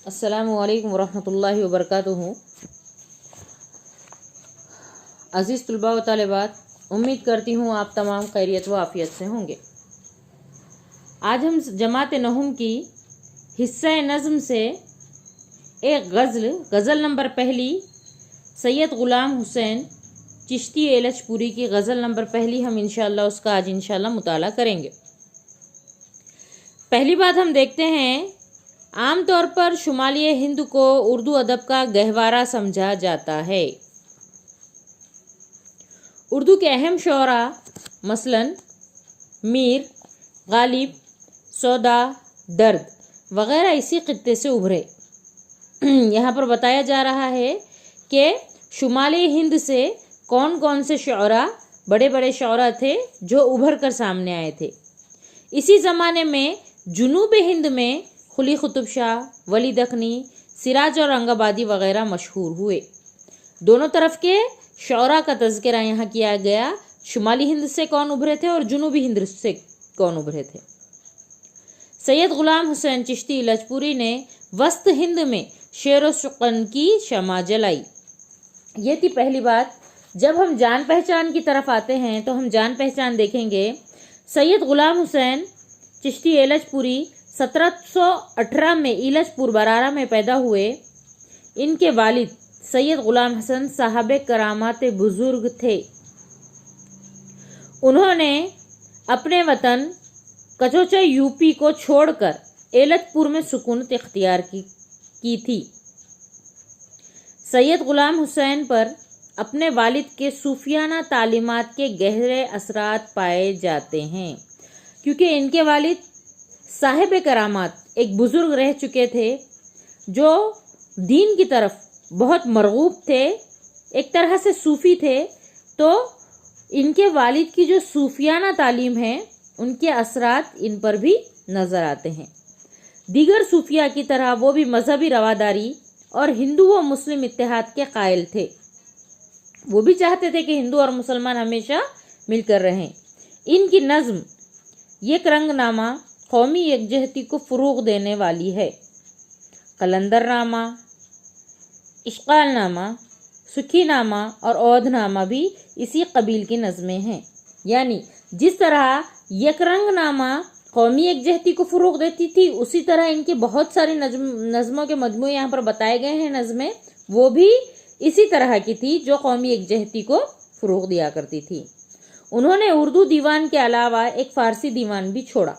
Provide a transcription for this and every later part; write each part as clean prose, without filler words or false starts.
अस्सलामु अलैकुम वरहमतुल्लाहि वबरकातुहू। अज़ीज़ तलबा व तालिबात, उम्मीद करती हूँ आप तमाम खैरियत व आफ़ियत से होंगे। आज हम जमात नहुम की हिस्सा नज़्म से एक गज़ल नंबर पहली सैयद ग़ुलाम हुसैन चिश्ती एलचपुरी की गज़ल नंबर पहली हम इंशाअल्लाह उसका आज इंशाअल्लाह मुताला करेंगे। पहली बात हम देखते हैं, आम तौर पर शुमाली हिंद को उर्दू अदब का गहवारा समझा जाता है। उर्दू के अहम शोरा मसलन मीर, गालिब, सौदा, दर्द वगैरह इसी खित्ते से उभरे। यहाँ पर बताया जा रहा है कि शुमाली हिंद से कौन कौन से शोरा, बड़े बड़े शोरा थे जो उभर कर सामने आए थे। इसी ज़माने में जुनूब हिंद में कुली कुतुब शाह, वली दखनी, सिराज और रंगाबादी वगैरह मशहूर हुए। दोनों तरफ के शौरा का तज़किरा यहाँ किया गया। शुमाली हिंद से कौन उभरे थे और जुनूबी हिंद से कौन उभरे थे। सैयद ग़ुलाम हुसैन चिश्ती लजपुरी ने वस्त हिंद में शेर व सुकन की शमा जलाई। ये थी पहली बात। जब हम जान पहचान की तरफ आते हैं तो हम जान पहचान देखेंगे। सैयद ग़ुलाम हुसैन चिश्ती एलचपुरी 1718 में इलचपुर बरारा में पैदा हुए। इनके वालिद सैयद ग़ुलाम हसन साहब करामात बुजुर्ग थे। उन्होंने अपने वतन कचोचा यूपी को छोड़कर एलचपुर में सुकूनत इख्तियार की थी। सैयद ग़ुलाम हुसैन पर अपने वालिद के सूफियाना तालीमात के गहरे असरात पाए जाते हैं, क्योंकि इनके वालिद साहिब करामात एक बुजुर्ग रह चुके थे जो दीन की तरफ बहुत मरगूब थे, एक तरह से सूफ़ी थे। तो इनके वालिद की जो सूफियाना तालीम है उनके असरात इन पर भी नज़र आते हैं। दीगर सूफिया की तरह वो भी मजहबी रवादारी और हिंदू व मुस्लिम इत्तेहाद के कायल थे। वो भी चाहते थे कि हिंदू और मुसलमान हमेशा मिलकर रहें। इनकी नज़्म एक रंगनामा कौमी यकजहती को फ़रोग़ देने वाली है। कलंदरनामा, इश्क़ालनामा, सुखीनामा और औधनामा भी इसी कबील की नज़में हैं। यानी जिस तरह यकरंगनामा कौमी यकजहती को फ़रोग़ देती थी, उसी तरह इनके बहुत सारी नज़मों के मजमूए यहाँ पर बताए गए हैं। नज़में वो भी इसी तरह की थी जो कौमी यकजहती को फ़रोग़ दिया करती थी। उन्होंने उर्दू दीवान के अलावा एक फ़ारसी दीवान भी छोड़ा।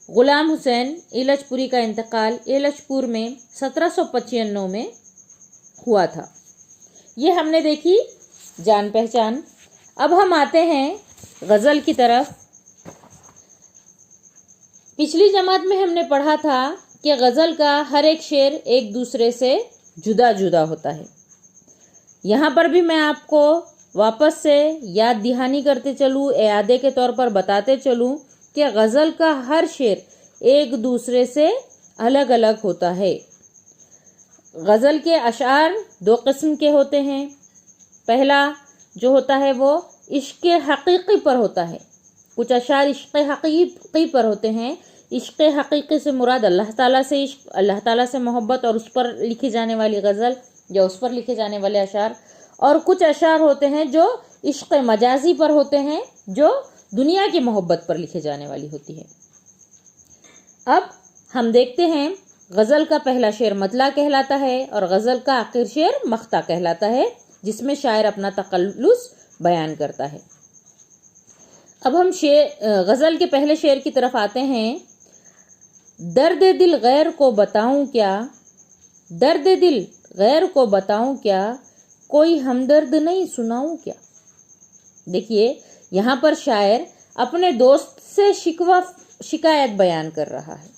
ग़ुलाम हुसैन एलचपुरी का इंतकाल एलचपुर में 1795 में हुआ था। ये हमने देखी जान पहचान। अब हम आते हैं गज़ल की तरफ। पिछली जमात में हमने पढ़ा था कि गज़ल का हर एक शेर एक दूसरे से जुदा जुदा होता है। यहाँ पर भी मैं आपको वापस से याद दहानी करते चलूँ, इयादे के तौर पर बताते चलूँ कि गज़ल का हर शेर एक दूसरे से अलग अलग होता है। गज़ल के अशार दो किस्म के होते हैं। पहला जो होता है वो इश्क़ हक़ीक़ी पर होता है। कुछ अशार इश्क़ हक़ीक़ी पर होते हैं। इश्क़ हक़ीक़ी से मुराद अल्लाह ताला से इश्क़, अल्लाह ताला से मोहब्बत और उस पर लिखी जाने वाली गज़ल या उस पर लिखे जाने वाले अशार। और कुछ अशार होते हैं जो इश्क़ मजाजी पर होते हैं, जो दुनिया की मोहब्बत पर लिखे जाने वाली होती है। अब हम देखते हैं, गज़ल का पहला शेर मतला कहलाता है और गज़ल का आखिर शेर मख्ता कहलाता है, जिसमें शायर अपना तकल्लुस बयान करता है। अब हम गज़ल के पहले शेर की तरफ आते हैं। दर्द दिल गैर को बताऊं क्या, दर्द दिल गैर को बताऊं क्या, कोई हमदर्द नहीं सुनाऊं क्या। देखिए, यहाँ पर शायर अपने दोस्त से शिकायत बयान कर रहा है।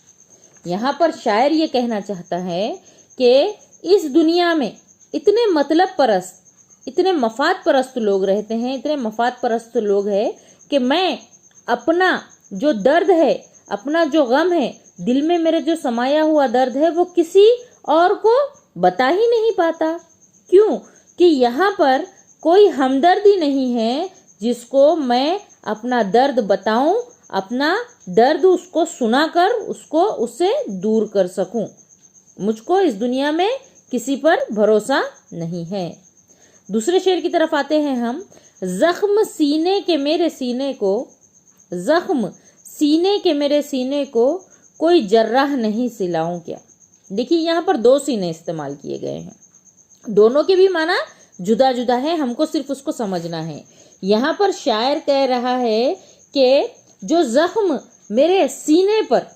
यहाँ पर शायर ये कहना चाहता है कि इस दुनिया में इतने मतलब परस्त, इतने मफाद परस्त लोग रहते हैं, इतने मफाद परस्त लोग हैं कि मैं अपना जो दर्द है, अपना जो गम है, दिल में मेरे जो समाया हुआ दर्द है, वो किसी और को बता ही नहीं पाता। क्यों? कि यहाँ पर कोई हमदर्दी नहीं है जिसको मैं अपना दर्द बताऊं, अपना दर्द उसको सुनाकर उससे दूर कर सकूं। मुझको इस दुनिया में किसी पर भरोसा नहीं है। दूसरे शेर की तरफ आते हैं हम। जख्म सीने के मेरे सीने को, जख्म सीने के मेरे सीने को कोई जर्राह नहीं सिलाऊं क्या। देखिए यहाँ पर दो सीने इस्तेमाल किए गए हैं, दोनों के भी माना जुदा जुदा है, हमको सिर्फ उसको समझना है। यहाँ पर शायर कह रहा है कि जो जख्म मेरे सीने पर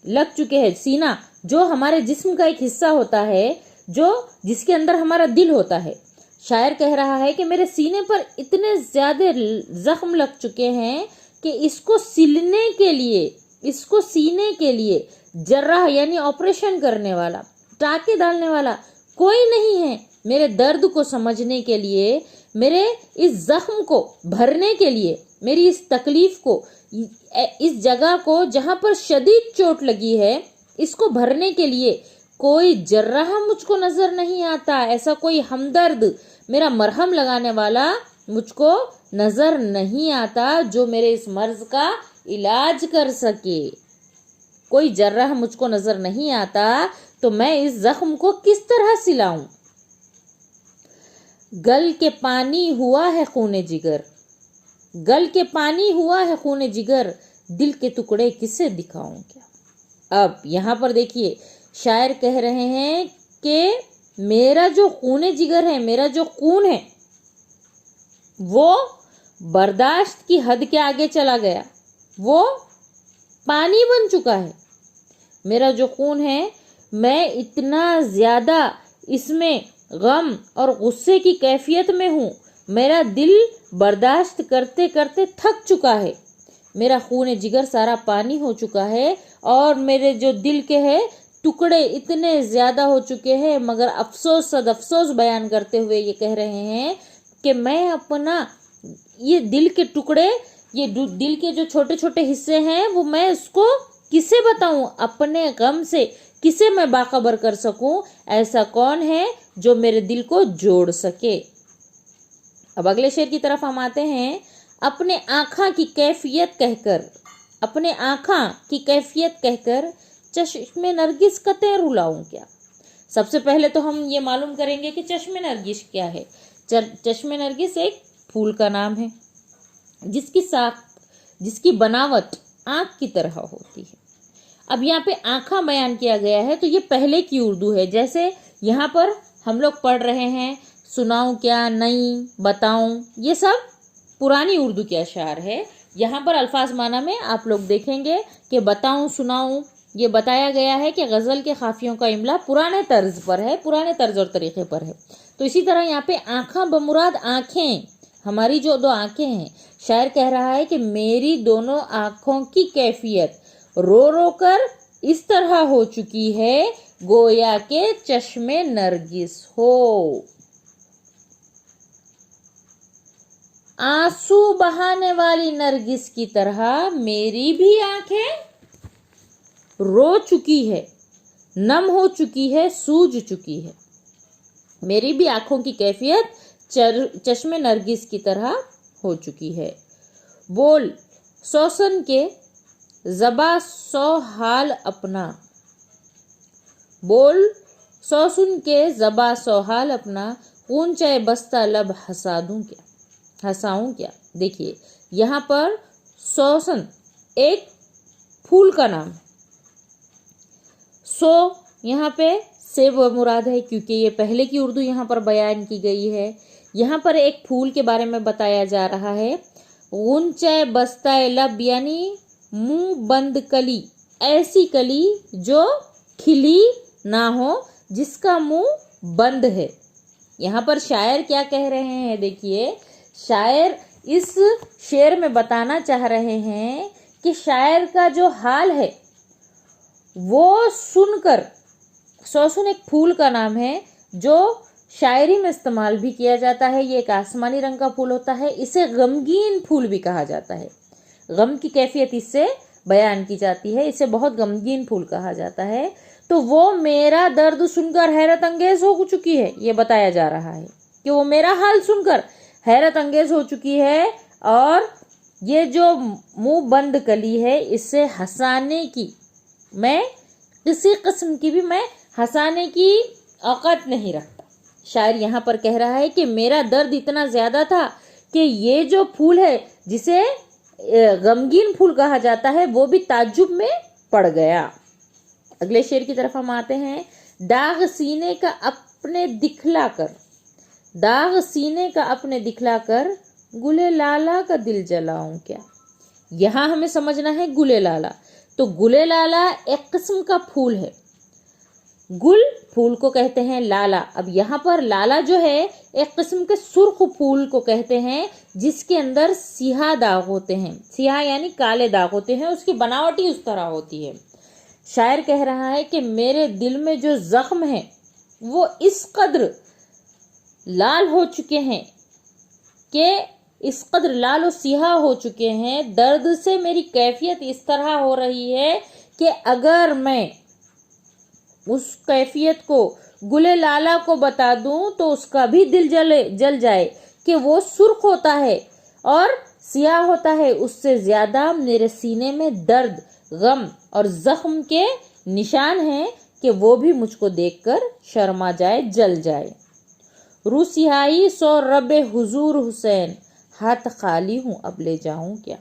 लग चुके हैं, सीना जो हमारे जिस्म का एक हिस्सा होता है, जो जिसके अंदर हमारा दिल होता है, शायर कह रहा है कि मेरे सीने पर इतने ज्यादा जख्म लग चुके हैं कि इसको सिलने के लिए, इसको सीने के लिए जर्राह यानी ऑपरेशन करने वाला, टाके डालने वाला कोई नहीं है। मेरे दर्द को समझने के लिए, मेरे इस जख्म को भरने के लिए, मेरी इस तकलीफ को, इस जगह को जहां पर शदीद चोट लगी है, इसको भरने के लिए कोई जर्राह मुझको नजर नहीं आता। ऐसा कोई हमदर्द, मेरा मरहम लगाने वाला मुझको नजर नहीं आता जो मेरे इस मर्ज का इलाज कर सके। कोई जर्राह मुझको नजर नहीं आता तो मैं इस जख्म को किस तरह सिलाऊं। गल के पानी हुआ है खूने जिगर, गल के पानी हुआ है खूने जिगर, दिल के टुकड़े किसे दिखाऊं क्या। अब यहाँ पर देखिए शायर कह रहे हैं कि मेरा जो खूने जिगर है, मेरा जो खून है, वो बर्दाश्त की हद के आगे चला गया, वो पानी बन चुका है। मेरा जो खून है, मैं इतना ज्यादा इसमें गम और गुस्से की कैफियत में हूँ, मेरा दिल बर्दाश्त करते करते थक चुका है, मेरा खून जिगर सारा पानी हो चुका है और मेरे जो दिल के है टुकड़े इतने ज्यादा हो चुके हैं। मगर अफसोस सद अफसोस बयान करते हुए ये कह रहे हैं कि मैं अपना ये दिल के टुकड़े, ये दिल के जो छोटे छोटे हिस्से हैं, वो मैं उसको किसे बताऊं, अपने गम से किसे मैं बाखबर कर सकूं। ऐसा कौन है जो मेरे दिल को जोड़ सके। अब अगले शेर की तरफ हम आते हैं। अपने आँखा की कैफियत कहकर, अपने आँखा की कैफियत कहकर चश्मे नरगिस कते रुलाऊं क्या। सबसे पहले तो हम ये मालूम करेंगे कि चश्मे नरगिस क्या है। चश्मे नरगिस एक फूल का नाम है जिसकी साख, जिसकी बनावट आँख की तरह होती है। अब यहाँ पे आँखा बयान किया गया है तो ये पहले की उर्दू है। जैसे यहाँ पर हम लोग पढ़ रहे हैं सुनाऊं क्या, नहीं, बताऊं, ये सब पुरानी उर्दू के अशार है। यहाँ पर अल्फाज माना में आप लोग देखेंगे कि बताऊं, सुनाऊं, ये बताया गया है कि गज़ल के काफियों का इमला पुराने तर्ज पर है, पुराने तर्ज और तरीके पर है। तो इसी तरह यहाँ पे आँखा बमुराद आँखें, हमारी जो दो आँखें हैं, शायर कह रहा है कि मेरी दोनों आँखों की कैफियत रो रो कर इस तरह हो चुकी है गोया के चश्मे नरगिस हो। आंसू बहाने वाली नरगिस की तरह मेरी भी आंखें रो चुकी है, नम हो चुकी है, सूज चुकी है। मेरी भी आंखों की कैफियत चश्मे नरगिस की तरह हो चुकी है। बोल सौसन के ज़बा सौ हाल अपना, बोल सौ सुन के ज़बा सौ हाल अपना, ऊंचाए बस्ता लब हंसा दूं क्या, हंसाऊं क्या। देखिए यहाँ पर सौसन एक फूल का नाम है। सो यहाँ पे से वो मुराद है क्योंकि ये पहले की उर्दू यहाँ पर बयान की गई है। यहाँ पर एक फूल के बारे में बताया जा रहा है। ऊंचाए बस्ताए लब यानी मुंह बंद कली, ऐसी कली जो खिली ना हो, जिसका मुंह बंद है। यहाँ पर शायर क्या कह रहे हैं, देखिए शायर इस शेर में बताना चाह रहे हैं कि शायर का जो हाल है वो सुनकर, सौसुन एक फूल का नाम है जो शायरी में इस्तेमाल भी किया जाता है। ये एक आसमानी रंग का फूल होता है, इसे गमगीन फूल भी कहा जाता है। गम की कैफियत इससे बयान की जाती है, इसे बहुत गमगीन फूल कहा जाता है। तो वो मेरा दर्द सुनकर हैरत अंगेज हो चुकी है, ये बताया जा रहा है कि वो मेरा हाल सुनकर हैरत अंगेज हो चुकी है और ये जो मुंह बंद कली है इससे हंसाने की, मैं किसी किस्म की भी मैं हंसाने की औकात नहीं रखता। शायर यहाँ पर कह रहा है कि मेरा दर्द इतना ज़्यादा था कि ये जो फूल है जिसे गमगीन फूल कहा जाता है वो भी ताज्जुब में पड़ गया। अगले शेर की तरफ हम आते हैं। दाग सीने का अपने दिखलाकर, दाग सीने का अपने दिखलाकर गुले लाला का दिल जलाऊं क्या। यहाँ हमें समझना है गुले लाला। तो गुले लाला एक किस्म का फूल है। गुल फूल को कहते हैं लाला। अब यहाँ पर लाला जो है एक किस्म के सुर्ख फूल को कहते हैं जिसके अंदर सियाह दाग होते हैं। सियाह यानी काले दाग होते हैं, उसकी बनावट ही उस तरह होती है। शायर कह रहा है कि मेरे दिल में जो जख्म है वो इस कद्र लाल हो चुके हैं कि इस कद्र लाल और सियाह हो चुके हैं, दर्द से मेरी कैफियत इस तरह हो रही है कि अगर मैं उस कैफियत को गुले लाला को बता दूं तो उसका भी दिल जल जाए कि वो सुर्ख होता है और सियाह होता है। उससे ज़्यादा मेरे सीने में दर्द, गम और जख्म के निशान हैं कि वो भी मुझको देखकर शर्मा जाए, जल जाए। रू सिहाई सो रबे हुजूर हुसैन, हाथ खाली हूँ अब ले जाऊं क्या।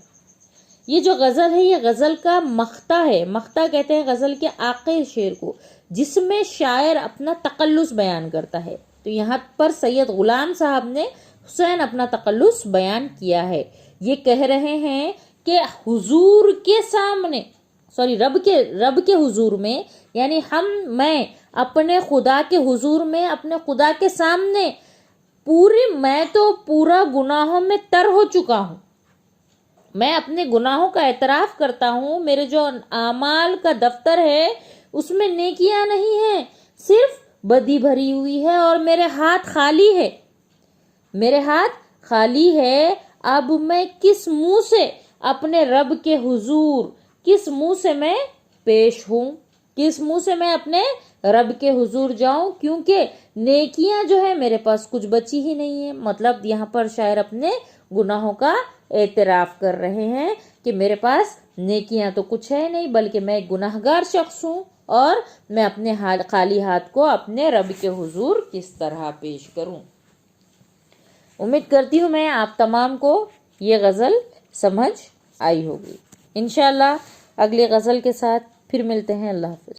ये जो गज़ल है ये गज़ल का मख्ता है। मख्ता कहते हैं गज़ल के आखिरी शेर को, जिसमें शायर अपना तकल्लुस बयान करता है। तो यहाँ पर सैयद गुलाम साहब ने हुसैन अपना तकल्लुस बयान किया है। ये कह रहे हैं कि हुजूर के सामने, रब के हुजूर में, यानी मैं अपने खुदा के हुजूर में, अपने खुदा के सामने मैं तो पूरा गुनाहों में तर हो चुका हूँ। मैं अपने गुनाहों का एतराफ़ करता हूँ। मेरे जो आमाल का दफ्तर है उसमें नेकियां नहीं है, सिर्फ बदी भरी हुई है और मेरे हाथ खाली है, मेरे हाथ खाली है। अब मैं किस मुंह से अपने रब के हुजूर, किस मुंह से मैं पेश हूँ, किस मुंह से मैं अपने रब के हुजूर जाऊं, क्योंकि नेकियां जो है मेरे पास कुछ बची ही नहीं है। मतलब यहाँ पर शायर अपने गुनाहों का एतराफ़ कर रहे हैं कि मेरे पास नेकियां तो कुछ है नहीं, बल्कि मैं एक गुनाहगार शख्स हूँ और मैं अपने खाली हाथ को अपने रब के हुजूर किस तरह पेश करूं। उम्मीद करती हूँ मैं आप तमाम को ये गज़ल समझ आई होगी। इंशाअल्लाह अगली गज़ल के साथ फिर मिलते हैं। अल्लाह हाफ़िज़।